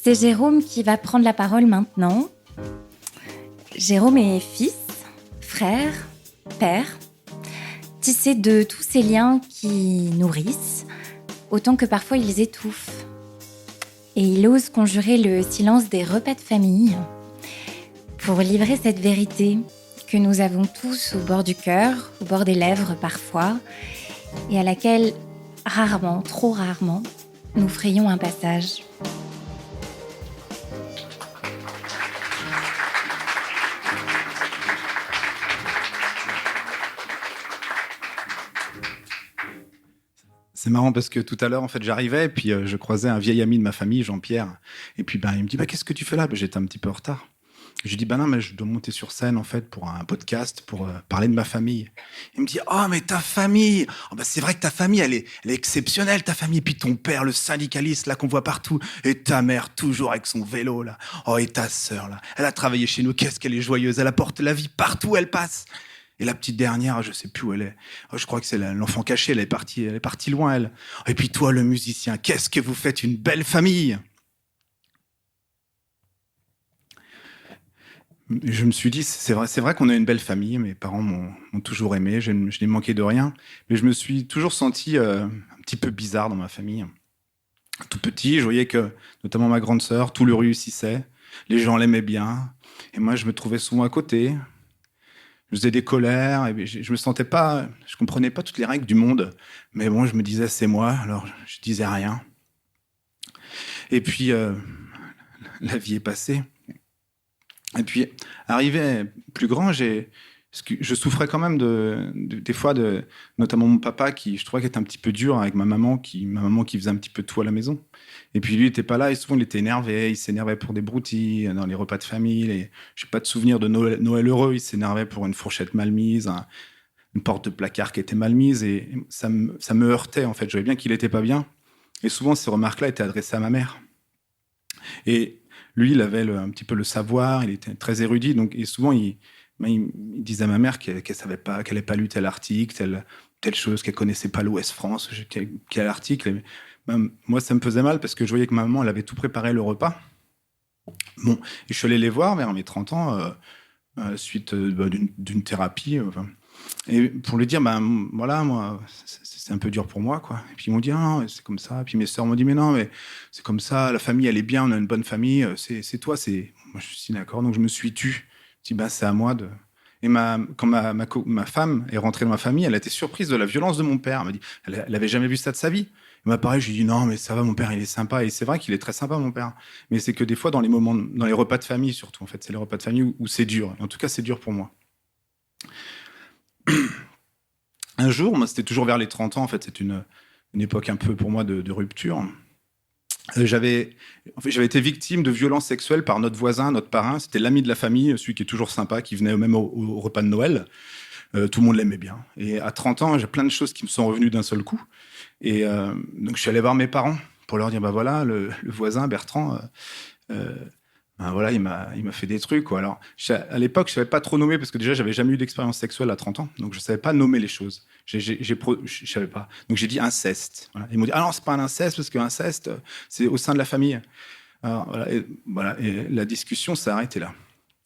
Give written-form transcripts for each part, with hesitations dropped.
C'est Jérôme qui va prendre la parole maintenant. Jérôme est fils, frère, père, tissé de tous ces liens qui nourrissent, autant que parfois ils étouffent. Et il ose conjurer le silence des repas de famille pour livrer cette vérité que nous avons tous au bord du cœur, au bord des lèvres parfois, et à laquelle, rarement, trop rarement, nous frayons un passage. C'est marrant parce que tout à l'heure, en fait, j'arrivais et puis je croisais un vieil ami de ma famille, Jean-Pierre. Et puis il me dit qu'est-ce que tu fais là? J'étais un petit peu en retard. Je lui dis non, mais je dois monter sur scène en fait pour un podcast pour parler de ma famille. Il me dit oh mais ta famille, c'est vrai que ta famille elle est exceptionnelle ta famille. Et puis ton père le syndicaliste là qu'on voit partout et ta mère toujours avec son vélo là. Oh et ta sœur là, elle a travaillé chez nous, qu'est-ce qu'elle est joyeuse, elle apporte la vie partout où elle passe. Et la petite dernière, je sais plus où elle est. Oh, je crois que c'est l'enfant caché, elle est partie loin elle. Et puis toi le musicien, qu'est-ce que vous faites une belle famille. Je me suis dit, c'est vrai qu'on a une belle famille. Mes parents m'ont toujours aimé. Je n'ai manqué de rien. Mais je me suis toujours senti un petit peu bizarre dans ma famille. Tout petit, je voyais que, notamment ma grande sœur, tout le réussissait. Les gens l'aimaient bien. Et moi, je me trouvais souvent à côté. Je faisais des colères. Et je me sentais pas, je comprenais pas toutes les règles du monde. Mais bon, je me disais, c'est moi. Alors, je disais rien. Et puis, la vie est passée. Et puis, arrivé plus grand, je souffrais quand même des fois notamment mon papa qui, je trouvais, qu'il était un petit peu dur avec ma maman qui faisait un petit peu tout à la maison. Et puis lui, il était pas là et souvent il était énervé. Il s'énervait pour des broutilles dans les repas de famille. Et j'ai pas de souvenir de Noël heureux. Il s'énervait pour une fourchette mal mise, une porte de placard qui était mal mise et ça me heurtait en fait. Je voyais bien qu'il était pas bien. Et souvent ces remarques-là étaient adressées à ma mère. Et lui, il avait un petit peu le savoir, il était très érudit, donc, et souvent il disait à ma mère qu'elle savait pas, qu'elle n'avait pas lu tel article, telle chose, qu'elle connaissait pas l'Ouest France, quel article. Et même, moi, ça me faisait mal parce que je voyais que ma maman, elle avait tout préparé le repas. Bon, et je suis allé les voir vers mes 30 ans, suite d'une thérapie. Et pour lui dire, voilà, moi, c'est un peu dur pour moi, quoi. Et puis ils m'ont dit, ah, non, c'est comme ça. Et puis mes sœurs m'ont dit, mais non, mais c'est comme ça, la famille, elle est bien, on a une bonne famille, c'est toi, c'est. Moi, je suis d'accord, donc je me suis tu. Je dis, c'est à moi de. Et quand ma femme est rentrée dans ma famille, elle a été surprise de la violence de mon père. Elle m'a dit, elle avait jamais vu ça de sa vie. Et pareil, je lui ai dit, non, mais ça va, mon père, il est sympa. Et c'est vrai qu'il est très sympa, mon père. Mais c'est que des fois, dans les repas de famille, surtout, en fait, c'est les repas de famille où c'est dur. Et en tout cas, c'est dur pour moi. Un jour, moi, c'était toujours vers les 30 ans, en fait, c'est une époque un peu pour moi de rupture. J'avais été victime de violences sexuelles par notre voisin, notre parrain. C'était l'ami de la famille, celui qui est toujours sympa, qui venait même au repas de Noël. Tout le monde l'aimait bien. Et à 30 ans, j'ai plein de choses qui me sont revenues d'un seul coup. Et donc, je suis allé voir mes parents pour leur dire, voilà, le voisin, Bertrand, voilà, il m'a fait des trucs, quoi. Alors, à l'époque, je savais pas trop nommer parce que déjà, j'avais jamais eu d'expérience sexuelle à 30 ans, donc je savais pas nommer les choses. Je savais pas. Donc j'ai dit inceste. Voilà. Ils m'ont dit ah non, c'est pas un inceste parce que inceste, c'est au sein de la famille. Alors, voilà, et la discussion s'est arrêtée là.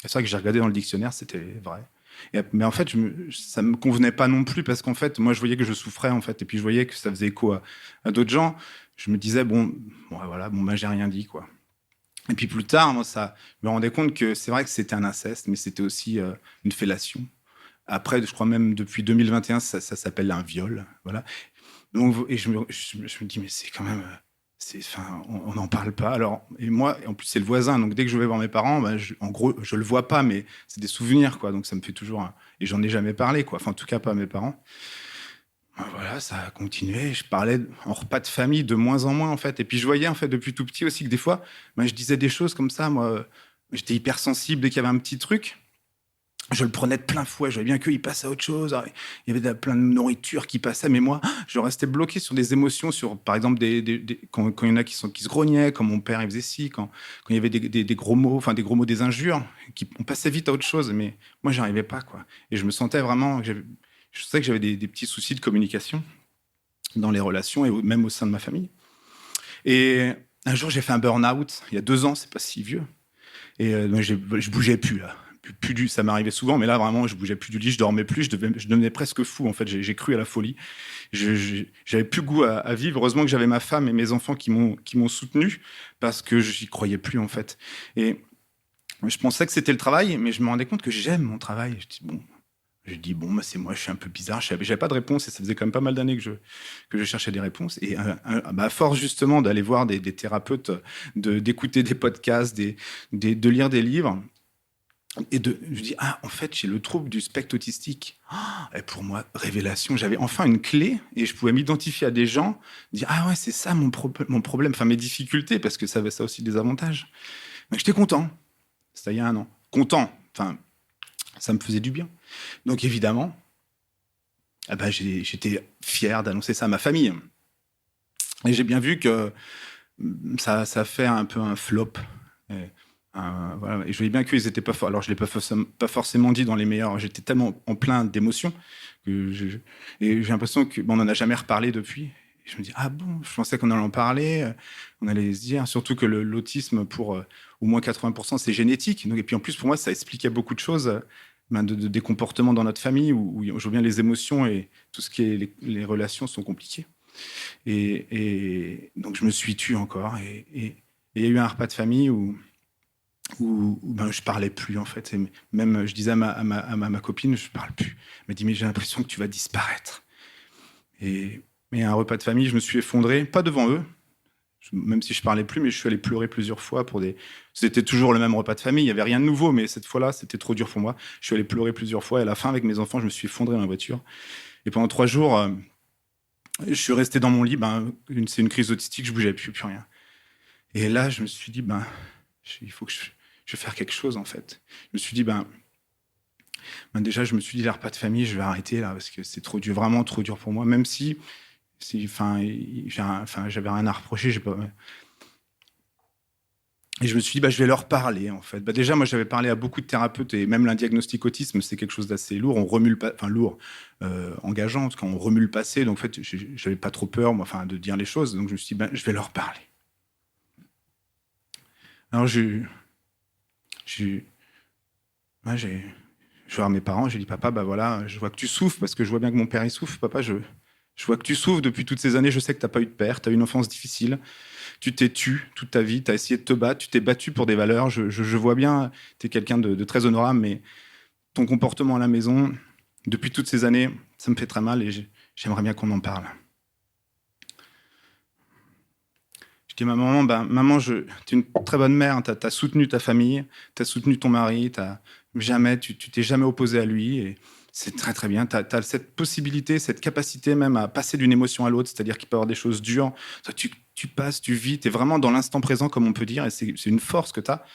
C'est vrai que j'ai regardé dans le dictionnaire, c'était vrai. Mais en fait, ça me convenait pas non plus parce qu'en fait, moi, je voyais que je souffrais en fait, et puis je voyais que ça faisait écho à d'autres gens. Je me disais voilà, j'ai rien dit, quoi. Et puis plus tard, moi, je me rendais compte que c'est vrai que c'était un inceste, mais c'était aussi une fellation. Après, je crois même depuis 2021, ça s'appelle un viol. Voilà. Donc, et je me dis, mais c'est quand même. On n'en parle pas. Alors, et moi, en plus, c'est le voisin. Donc, dès que je vais voir mes parents, en gros, je le vois pas, mais c'est des souvenirs, quoi. Donc, ça me fait toujours. Et j'en ai jamais parlé, quoi. Enfin, en tout cas, pas à mes parents. Voilà, ça a continué. Je parlais en repas de famille de moins en moins, en fait. Et puis, je voyais, en fait, depuis tout petit aussi, que des fois, je disais des choses comme ça. Moi, j'étais hypersensible dès qu'il y avait un petit truc. Je le prenais de plein fouet. Je voyais bien qu'il passait à autre chose. Il y avait plein de nourriture qui passait. Mais moi, je restais bloqué sur des émotions, sur, par exemple, quand il y en a qui se grognaient, quand mon père il faisait ci, quand il y avait des gros mots, enfin, des gros mots, des injures, on passait vite à autre chose. Mais moi, j'arrivais pas, quoi. Et je me sentais vraiment. Je sais que j'avais des petits soucis de communication dans les relations et même au sein de ma famille. Et un jour, j'ai fait un burn-out, il y a 2 ans, c'est pas si vieux. Et je bougeais plus, là. Ça m'arrivait souvent, mais là, vraiment, je bougeais plus du lit, je dormais plus, je devenais presque fou, en fait. J'ai cru à la folie. J'avais plus goût à vivre. Heureusement que j'avais ma femme et mes enfants qui m'ont soutenu, parce que j'y croyais plus, en fait. Et je pensais que c'était le travail, mais je me rendais compte que j'aime mon travail. J'ai dit, bon, bah, c'est moi, je suis un peu bizarre. J'avais pas de réponse et ça faisait quand même pas mal d'années que je cherchais des réponses. Et à force justement d'aller voir des thérapeutes, d'écouter des podcasts, de lire des livres, je dis, ah, en fait, j'ai le trouble du spectre autistique. Et pour moi, révélation, j'avais enfin une clé et je pouvais m'identifier à des gens, dire, ah ouais, c'est ça mon problème, enfin mes difficultés, parce que ça avait ça aussi des avantages. Donc j'étais content. C'était il y a 1 an. Content. Enfin, ça me faisait du bien. Donc évidemment, ah ben, j'étais fier d'annoncer ça à ma famille. Et j'ai bien vu que ça fait un peu un flop. Et, voilà. Et je voyais bien qu'ils étaient pas forts. Alors je l'ai pas forcément dit dans les meilleurs. J'étais tellement en plein d'émotions et j'ai l'impression que on n'en a jamais reparlé depuis. Et je me dis, ah bon, je pensais qu'on allait en parler, on allait se dire, surtout que l'autisme, pour au moins 80%, c'est génétique. Donc, et puis en plus, pour moi, ça expliquait beaucoup de choses, des comportements dans notre famille où je vois bien les émotions et tout ce qui est les relations sont compliquées. Et donc, je me suis tué encore. Et il y a eu un repas de famille où ben, je parlais plus, en fait. Et même, je disais à ma copine, je parle plus. Elle m'a dit, mais j'ai l'impression que tu vas disparaître. Mais à un repas de famille, je me suis effondré, pas devant eux, même si je parlais plus, mais je suis allé pleurer plusieurs fois C'était toujours le même repas de famille, il y avait rien de nouveau, mais cette fois-là, c'était trop dur pour moi. Je suis allé pleurer plusieurs fois, et à la fin, avec mes enfants, je me suis effondré dans la voiture. Et pendant 3 jours, je suis resté dans mon lit. C'est une crise autistique, je bougeais plus rien. Et là, je me suis dit, il faut que je vais faire quelque chose, en fait. Je me suis dit, déjà, je me suis dit, les repas de famille, je vais arrêter là, parce que c'est trop dur, vraiment trop dur pour moi, même si j'avais rien à reprocher, et je me suis dit, je vais leur parler, en fait. Déjà, moi, j'avais parlé à beaucoup de thérapeutes, et même un diagnostic autisme, c'est quelque chose d'assez lourd. On remue lourd, engageant, quand on remue le passé. Donc, en fait, j'avais pas trop peur, moi, de dire les choses. Donc, je me suis dit, je vais leur parler. Alors, je vais voir mes parents, j'ai dit, papa, voilà, je vois que tu souffres, parce que je vois bien que mon père, il souffre. Papa, je vois que tu souffres depuis toutes ces années. Je sais que tu n'as pas eu de père, tu as eu une enfance difficile. Tu t'es tu toute ta vie, tu as essayé de te battre, tu t'es battu pour des valeurs. Je vois bien, tu es quelqu'un de très honorable, mais ton comportement à la maison, depuis toutes ces années, ça me fait très mal et j'aimerais bien qu'on en parle. Je dis à ma maman, maman, tu es une très bonne mère, tu as soutenu ta famille, tu as soutenu ton mari, tu t'es jamais opposé à lui. Et c'est très très bien. Tu as cette possibilité, cette capacité même à passer d'une émotion à l'autre, c'est-à-dire qu'il peut y avoir des choses dures. Toi, tu passes, tu vis, tu es vraiment dans l'instant présent, comme on peut dire, et c'est une force que tu as.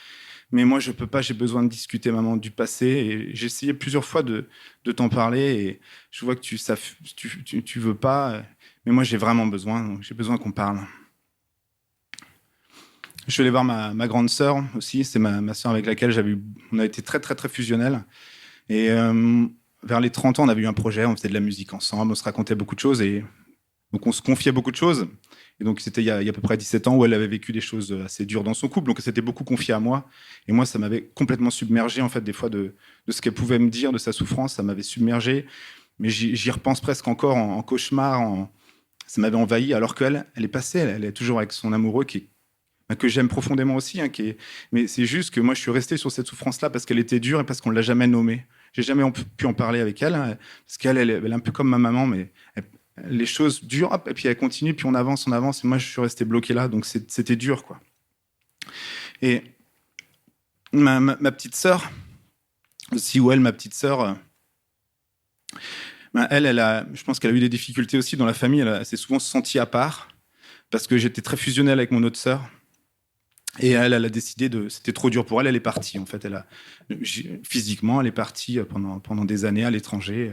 Mais moi, je peux pas, j'ai besoin de discuter, maman, du passé. Et j'ai essayé plusieurs fois de t'en parler, et je vois que tu veux pas. Mais moi, j'ai vraiment besoin, donc j'ai besoin qu'on parle. Je suis allé voir ma grande sœur aussi, c'est ma sœur avec laquelle on a été très très très fusionnels. Et vers les 30 ans, on avait eu un projet, on faisait de la musique ensemble, on se racontait beaucoup de choses, et donc on se confiait beaucoup de choses. Et donc c'était il y a à peu près 17 ans où elle avait vécu des choses assez dures dans son couple, donc elle s'était beaucoup confiée à moi. Et moi, ça m'avait complètement submergé, en fait, des fois, de ce qu'elle pouvait me dire, de sa souffrance, ça m'avait submergé. Mais j'y repense presque encore en cauchemar, ça m'avait envahi, alors qu'elle, elle est passée, elle est toujours avec son amoureux que j'aime profondément aussi, mais c'est juste que moi, je suis resté sur cette souffrance-là parce qu'elle était dure et parce qu'on ne l'a jamais nommée. J'ai jamais pu en parler avec elle, parce qu'elle elle est un peu comme ma maman, mais les choses durent, hop, et puis elle continue, puis on avance, et moi, je suis resté bloqué là, donc c'était dur, quoi. Et ma petite sœur, aussi, ma petite sœur, je pense qu'elle a eu des difficultés aussi dans la famille, elle s'est souvent sentie à part, parce que j'étais très fusionnel avec mon autre sœur. Et elle a décidé c'était trop dur pour elle, elle est partie, en fait. Physiquement, elle est partie pendant des années à l'étranger.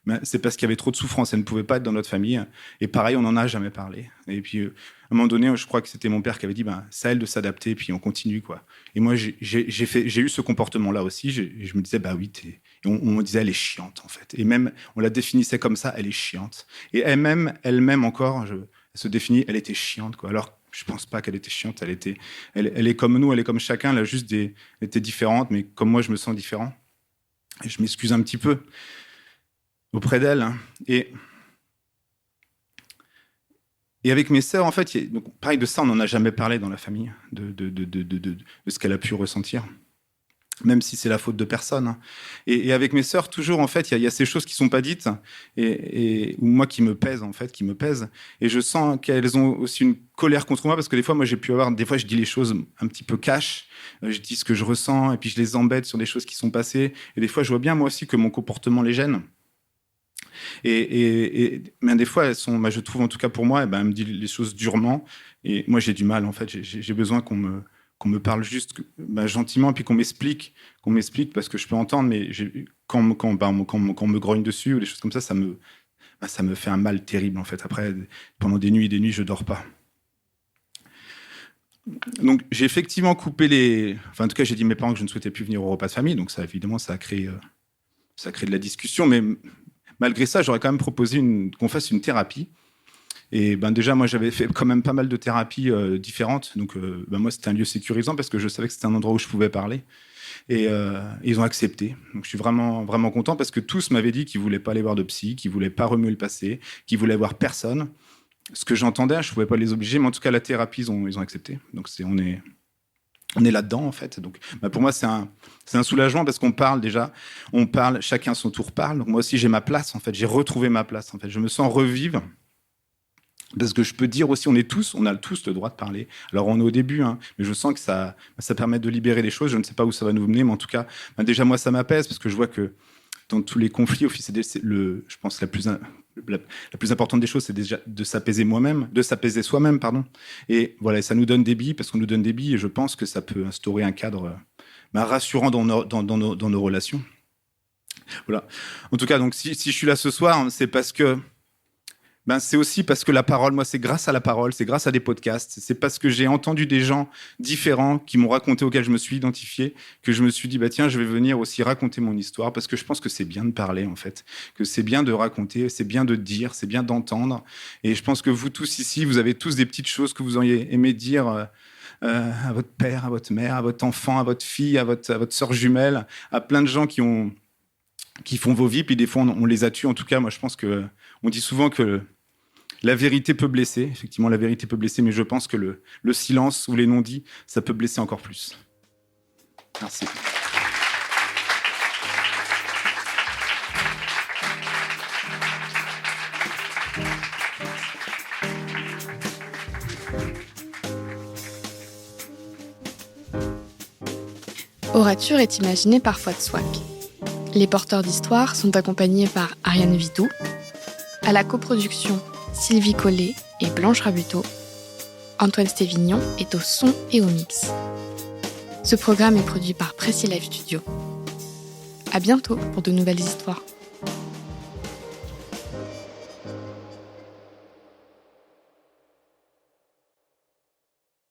Mais c'est parce qu'il y avait trop de souffrance, elle ne pouvait pas être dans notre famille. Et pareil, on n'en a jamais parlé. Et puis, à un moment donné, je crois que c'était mon père qui avait dit, c'est à elle de s'adapter, puis on continue, quoi. Et moi, j'ai eu ce comportement-là aussi. Je me disais, oui, et on me disait, elle est chiante, en fait. Et même, on la définissait comme ça, elle est chiante. Et elle-même encore, elle se définit, elle était chiante, quoi. Alors, je pense pas qu'elle était chiante. Elle est comme nous, elle est comme chacun. Elle était différente, mais comme moi, je me sens différent. Et je m'excuse un petit peu auprès d'elle. Hein. Et avec mes sœurs, en fait, donc, pareil de ça, on n'en a jamais parlé dans la famille, de ce qu'elle a pu ressentir, même si c'est la faute de personne. Hein. Et avec mes sœurs, toujours, en fait, il y a ces choses qui sont pas dites, ou moi qui me pèsent, en fait, qui me pèsent. Et je sens qu'elles ont aussi une colère contre moi, parce que des fois, moi, des fois, je dis les choses un petit peu cash, je dis ce que je ressens, et puis je les embête sur des choses qui sont passées. Et des fois, je vois bien, moi aussi, que mon comportement les gêne. Mais des fois, je trouve, en tout cas pour moi, elle me dit les choses durement. Et moi, j'ai du mal, en fait. J'ai besoin qu'on me parle juste gentiment, et puis qu'on m'explique, parce que je peux entendre, mais quand on me grogne dessus ou des choses comme ça, ça me fait un mal terrible, en fait. Après, pendant des nuits, je dors pas. Donc, j'ai effectivement coupé en tout cas, j'ai dit à mes parents que je ne souhaitais plus venir au repas de famille. Donc, ça, évidemment, ça a créé de la discussion, mais malgré ça, j'aurais quand même proposé qu'on fasse une thérapie. Et déjà, moi, j'avais fait quand même pas mal de thérapies différentes. Donc, moi, c'était un lieu sécurisant parce que je savais que c'était un endroit où je pouvais parler. Et ils ont accepté. Donc, je suis vraiment, vraiment content parce que tous m'avaient dit qu'ils ne voulaient pas aller voir de psy, qu'ils ne voulaient pas remuer le passé, qu'ils voulaient voir personne. Ce que j'entendais, je ne pouvais pas les obliger, mais en tout cas, la thérapie, ils ont accepté. Donc, on est là-dedans, en fait. Donc, pour moi, c'est un soulagement parce qu'on parle déjà. On parle, chacun son tour parle. Donc, moi aussi, j'ai ma place, en fait. J'ai retrouvé ma place, en fait. Je me sens revivre. Parce que je peux dire aussi, on a tous le droit de parler. Alors, on est au début, hein, mais je sens que ça permet de libérer les choses. Je ne sais pas où ça va nous mener, mais en tout cas, déjà, moi, ça m'apaise parce que je vois que dans tous les conflits, je pense que la plus importante des choses, c'est déjà de s'apaiser soi-même, pardon. Et voilà, ça nous donne des billes, parce qu'on nous donne des billes, et je pense que ça peut instaurer un cadre rassurant dans nos relations. Voilà. En tout cas, donc, si je suis là ce soir, c'est parce que c'est aussi parce que la parole, moi, c'est grâce à la parole, c'est grâce à des podcasts, c'est parce que j'ai entendu des gens différents qui m'ont raconté, auxquels je me suis identifié, que je me suis dit, tiens, je vais venir aussi raconter mon histoire, parce que je pense que c'est bien de parler, en fait, que c'est bien de raconter, c'est bien de dire, c'est bien d'entendre. Et je pense que vous tous ici, vous avez tous des petites choses que vous auriez aimé dire à votre père, à votre mère, à votre enfant, à votre fille, à votre sœur jumelle, à plein de gens qui font vos vies, puis des fois, on les a tués. En tout cas, moi, je pense on dit souvent que la vérité peut blesser, effectivement, la vérité peut blesser, mais je pense que le silence ou les non-dits, ça peut blesser encore plus. Merci. Orature est imaginé par Foi de Swag. Les porteurs d'histoire sont accompagnés par Ariane Vidou, à la coproduction Sylvie Collet et Blanche Rabuteau. Antoine Stévignon est au son et au mix. Ce programme est produit par Pressy Live Studio. À bientôt pour de nouvelles histoires.